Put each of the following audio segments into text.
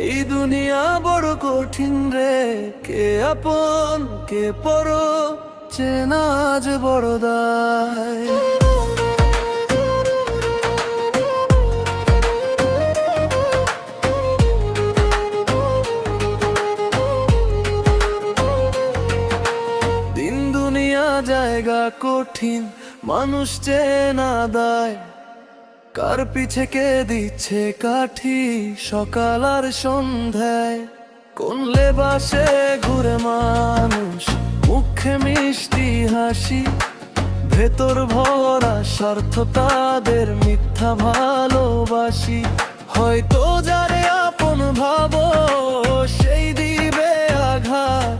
এই দুনিয়া বড় কঠিন রে, কে আপন কে পর চেনা আজ বড় দায়। দিন দুনিয়া জায়গা কঠিন, মানুষ চেনা দায়। কার পিছে কে দিচ্ছে কাঠি সকাল আর সন্ধ্যায়, কোন লেবাসে ঘুরে মানুষ, মুখে মিষ্টি হাসি, ভেতর ভরা স্বার্থ তাদের মিথ্যা ভালোবাসি। হয়তো যারে আপন ভাবো সেই দিবে আঘাত,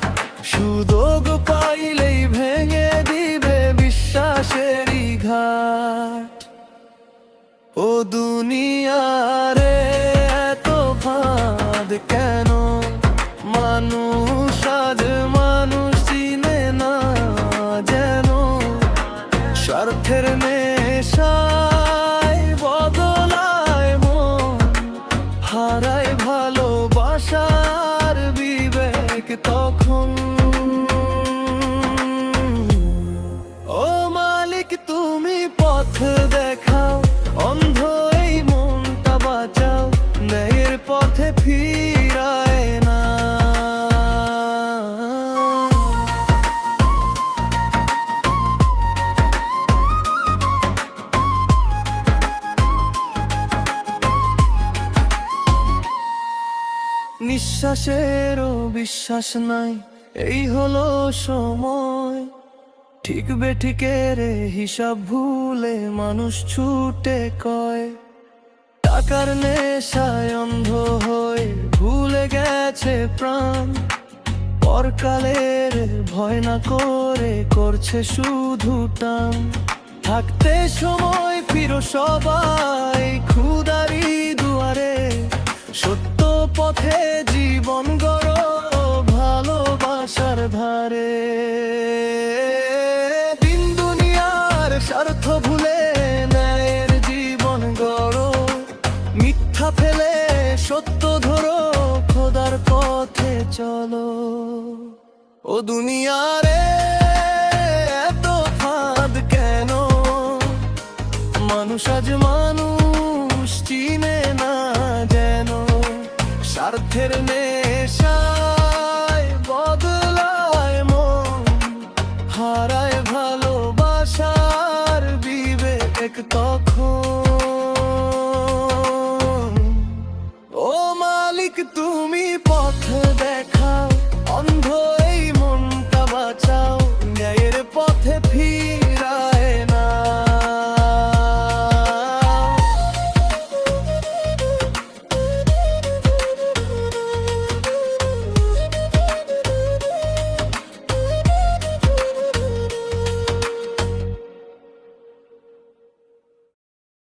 সুযোগ পাইলেই ভেঙে দিবে বিশ্বাসেরই ঘাট। ও দুনিয়ারে এত ফাঁদ কেন, মানুষ আজ মানুষ চিনে না যেন, স্বার্থের নেশায় বদলায় মন, হারায় ভালোবাসার বিবেক তখন। ও মালিক তুমি পথ দেখাও, অন্ধ এই মনটা বাঁচাও, ন্যায়ের পথে ফিরায় না। নিঃশ্বাসেরও বিশ্বাস নাই, এই হলো সময়। ঠিক বেঠিকের হিসাব ভুলে মানুষ ছুটে কয়, টাকার নেশায় অন্ধ হয়ে ভুলে গেছে প্রাণ। পরকালের ভয় না করে করছে শুধু টান, থাকতে সময় ফিরো সবাই খুদারি দুয়ারে, সত্য পথে জীবন গড়ো ভালোবাসার ধারে। দিন দুনিয়ার স্বার্থ ভুলে ন্যায়ের জীবন গড়ো, মিথ্যা ফেলে সত্য ধরো, খোদার পথে চলো। ও দুনিয়ারে এত ফাঁদ কেন, মানুষ আজ মানুষ চিনে না যেন, স্বার্থের নেশায় বদলায় মন, হারায় ভালোবাসার বিবেক তখন।